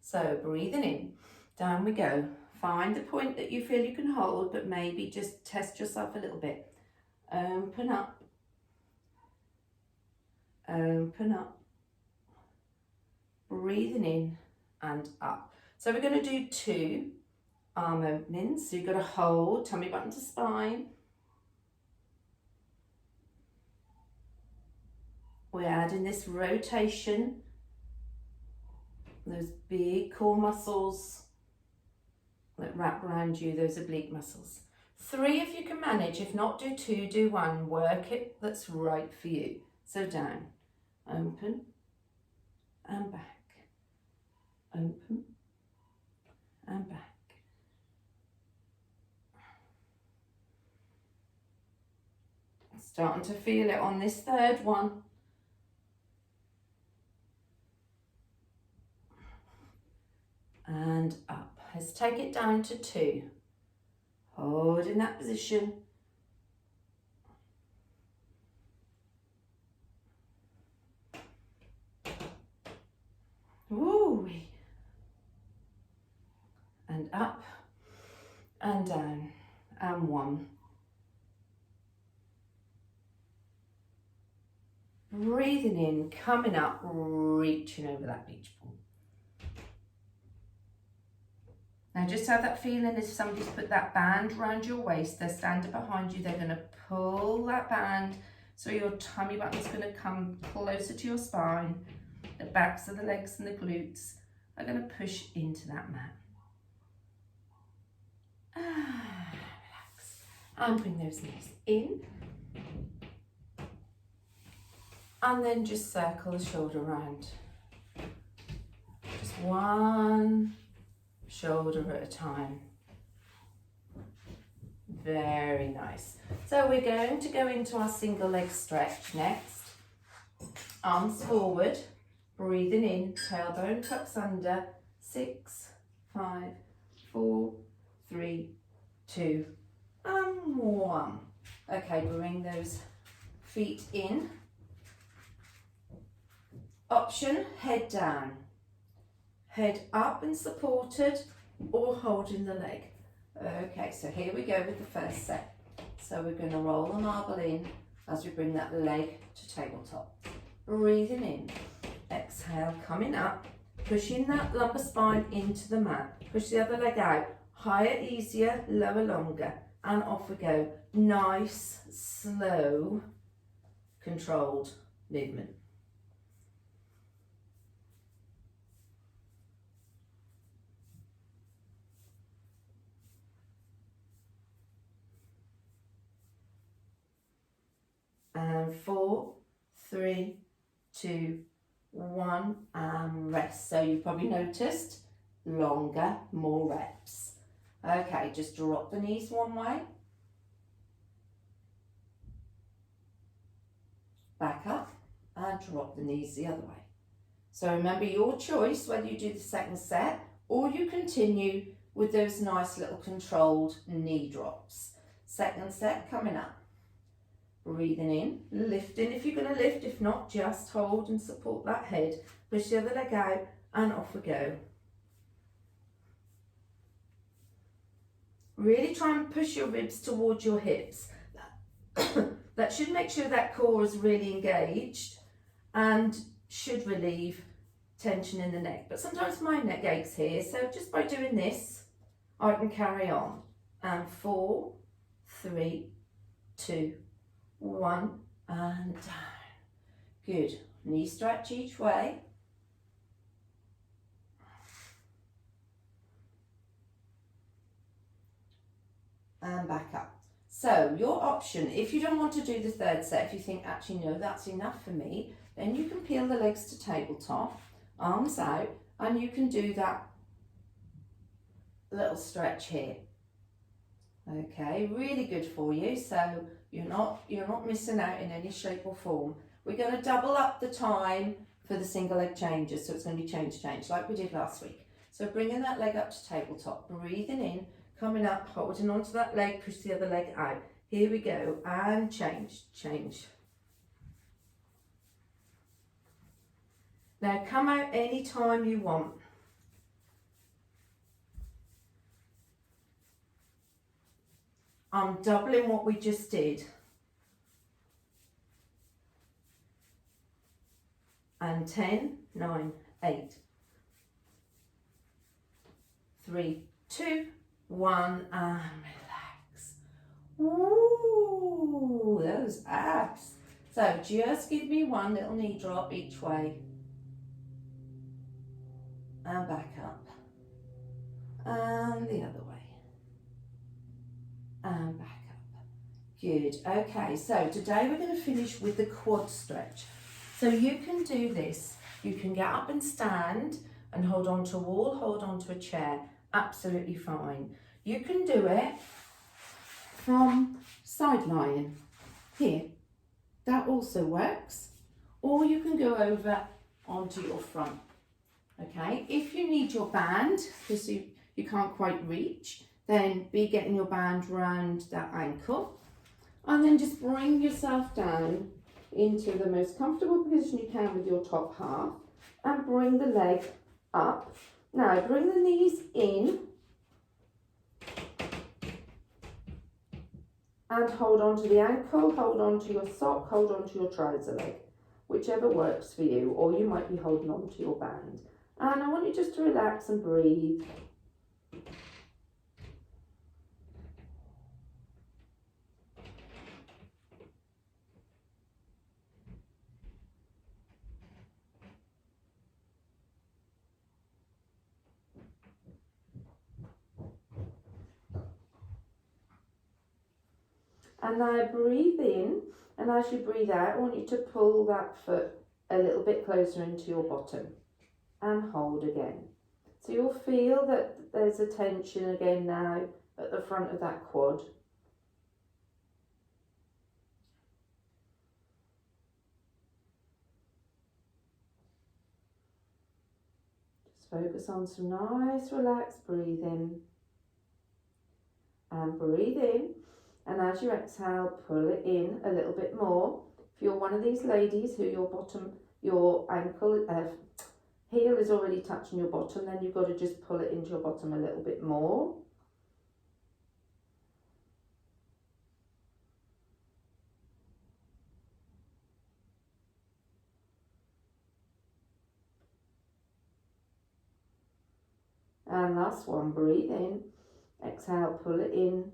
So breathing in, down we go. Find the point that you feel you can hold, but maybe just test yourself a little bit. Open up, open up, breathing in and up. So we're going to do 2 arm openings. So you've got to hold, tummy button to spine. We're adding this rotation, those big core muscles that wrap around you, those oblique muscles. 3 if you can manage, if not do 2, do 1, work it that's right for you. So down, open and back, open and back. Starting to feel it on this 3rd one. And up. Let's take it down to 2. Hold in that position. Woo! And up and down and 1. Breathing in, coming up, reaching over that beach ball. Now just have that feeling if somebody's put that band around your waist, they're standing behind you, they're going to pull that band so your tummy button's going to come closer to your spine. The backs of the legs and the glutes are going to push into that mat. Relax. And bring those knees in. And then just circle the shoulder around. Just one shoulder at a time. Very nice. So we're going to go into our single leg stretch next. Arms forward, breathing in, tailbone tucks under. 6, 5, 4, 3, 2, and 1. Okay, bring those feet in. Option, head down. Head up and supported or holding the leg. Okay, so here we go with the first set. So we're going to roll the marble in as we bring that leg to tabletop. Breathing in, exhale, coming up, pushing that lumbar spine into the mat. Push the other leg out, higher, easier, lower, longer, and off we go. Nice, slow, controlled movement. And 4, 3, 2, 1, and rest. So you've probably noticed longer, more reps. Okay, just drop the knees one way. Back up and drop the knees the other way. So remember your choice whether you do the second set or you continue with those nice little controlled knee drops. Second set coming up. Breathing in, lifting if you're going to lift, if not just hold and support that head. Push the other leg out and off we go. Really try and push your ribs towards your hips. That should make sure that core is really engaged and should relieve tension in the neck. But sometimes my neck aches here, so just by doing this, I can carry on. And 4, 3, 2, 1, and down. Good. Knee stretch each way. And back up. So your option, if you don't want to do the third set, if you think actually no, that's enough for me, then you can peel the legs to tabletop, arms out, and you can do that little stretch here. Okay, really good for you. So you're not missing out in any shape or form. We're going to double up the time for the single leg changes, so it's going to be change like we did last week. So bringing that leg up to tabletop, breathing in, coming up, holding onto that leg, push the other leg out. Here we go, and change. Now come out any time you want. I'm doubling what we just did. And 10, 9, 8, 3, 2, one, and relax. Ooh, those abs. So just give me one little knee drop each way. And back up. And the other way. And back up. Good. Okay, so today we're going to finish with the quad stretch. So you can do this. You can get up and stand and hold on to a wall, hold on to a chair. Absolutely fine. You can do it from side lying. Here. That also works. Or you can go over onto your front. Okay, if you need your band, because you can't quite reach, then be getting your band round that ankle. And then just bring yourself down into the most comfortable position you can with your top half. And bring the leg up. Now bring the knees in. And hold on to the ankle, hold on to your sock, hold on to your trouser leg. Whichever works for you, or you might be holding on to your band. And I want you just to relax and breathe. And now breathe in, and as you breathe out, I want you to pull that foot a little bit closer into your bottom and hold again. So you'll feel that there's a tension again now at the front of that quad. Just focus on some nice relaxed breathing. And breathe in, and as you exhale, pull it in a little bit more. If you're one of these ladies who your ankle, heel is already touching your bottom, then you've got to just pull it into your bottom a little bit more. And last one, breathe in, exhale, pull it in.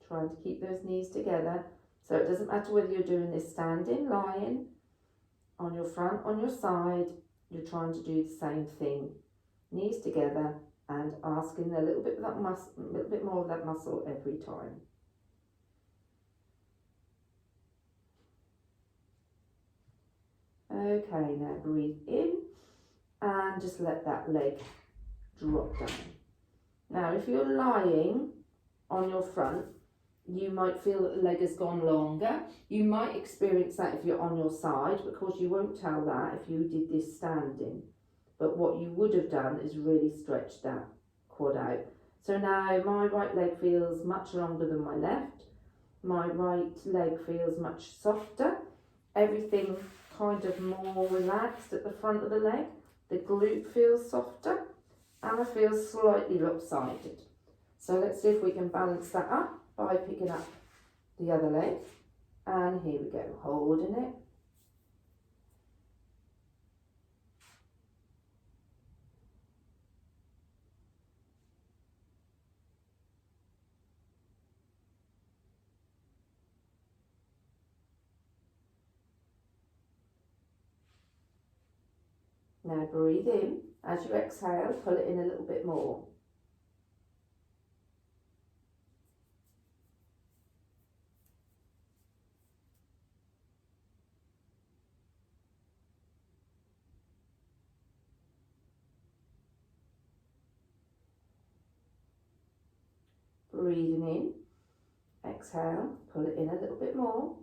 Trying to keep those knees together. So it doesn't matter whether you're doing this standing, lying, on your front, on your side, you're trying to do the same thing. Knees together and asking a little bit of that muscle, a little bit more of that muscle every time. Okay, now breathe in and just let that leg drop down. Now if you're lying on your front, you might feel that the leg has gone longer. You might experience that if you're on your side, but of course you won't tell that if you did this standing. But what you would have done is really stretch that quad out. So now my right leg feels much longer than my left. My right leg feels much softer. Everything kind of more relaxed at the front of the leg. The glute feels softer and I feel slightly lopsided. So let's see if we can balance that up by picking up the other leg. And here we go, holding it. Now breathe in. As you exhale, pull it in a little bit more. Breathing in, exhale, pull it in a little bit more.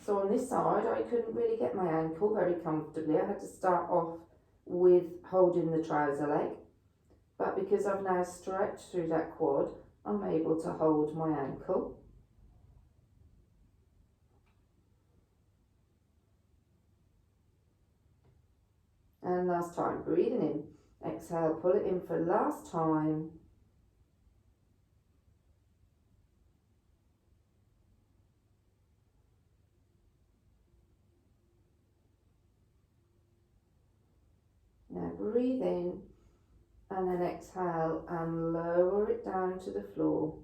So on this side, I couldn't really get my ankle very comfortably. I had to start off with holding the trouser leg. But because I've now stretched through that quad, I'm able to hold my ankle. And last time, breathing in, exhale, pull it in for last time. Now breathe in and then exhale and lower it down to the floor.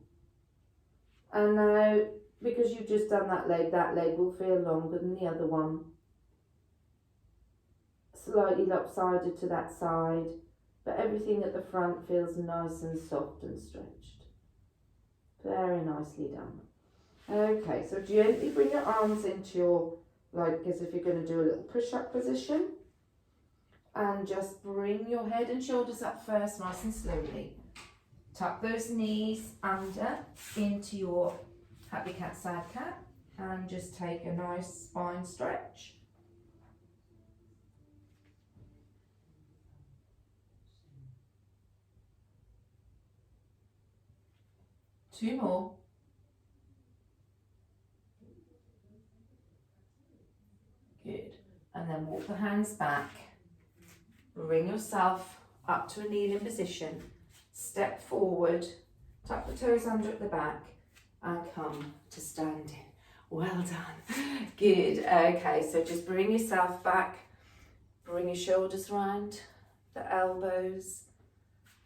And now, because you've just done that leg will feel longer than the other one. Slightly lopsided to that side, but everything at the front feels nice and soft and stretched. Very nicely done. Okay, so gently bring your arms into your, like as if you're going to do a little push-up position. And just bring your head and shoulders up first, nice and slowly. Tuck those knees under into your happy cat, sad cat, and just take a nice spine stretch. Two more. Good. And then walk the hands back. Bring yourself up to a kneeling position. Step forward. Tuck the toes under at the back and come to standing. Well done. Good. Okay, so just bring yourself back. Bring your shoulders round, the elbows,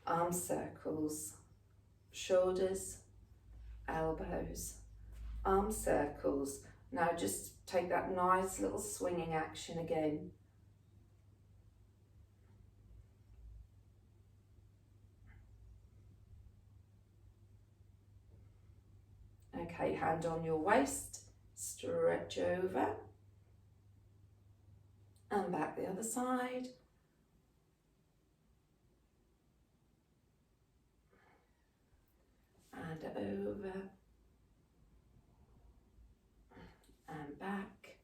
arm circles, shoulders, elbows, arm circles. Now just take that nice little swinging action again. Okay, hand on your waist, stretch over and back the other side. And over and back.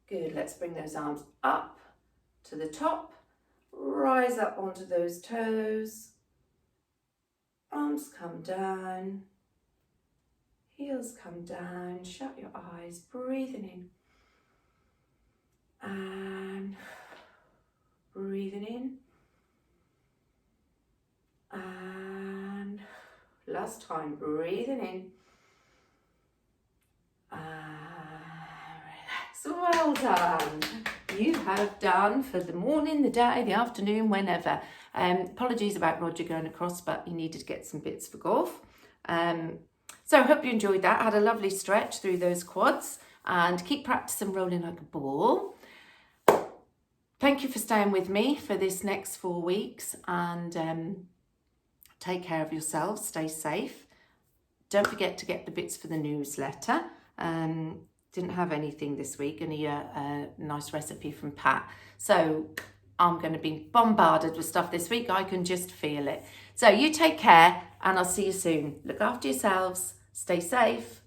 Good, let's bring those arms up to the top, rise up onto those toes. Arms come down, heels come down, shut your eyes, breathing in and breathing in and last time, breathing in and relax. Well done. You have done for the morning, the day, the afternoon, whenever. Apologies about Roger going across, but he needed to get some bits for golf. So I hope you enjoyed that. I had a lovely stretch through those quads and keep practicing rolling like a ball. Thank you for staying with me for this next 4 weeks and take care of yourselves, stay safe. Don't forget to get the bits for the newsletter. Didn't have anything this week, only a nice recipe from Pat. So I'm going to be bombarded with stuff this week. I can just feel it. So you take care and I'll see you soon. Look after yourselves. Stay safe.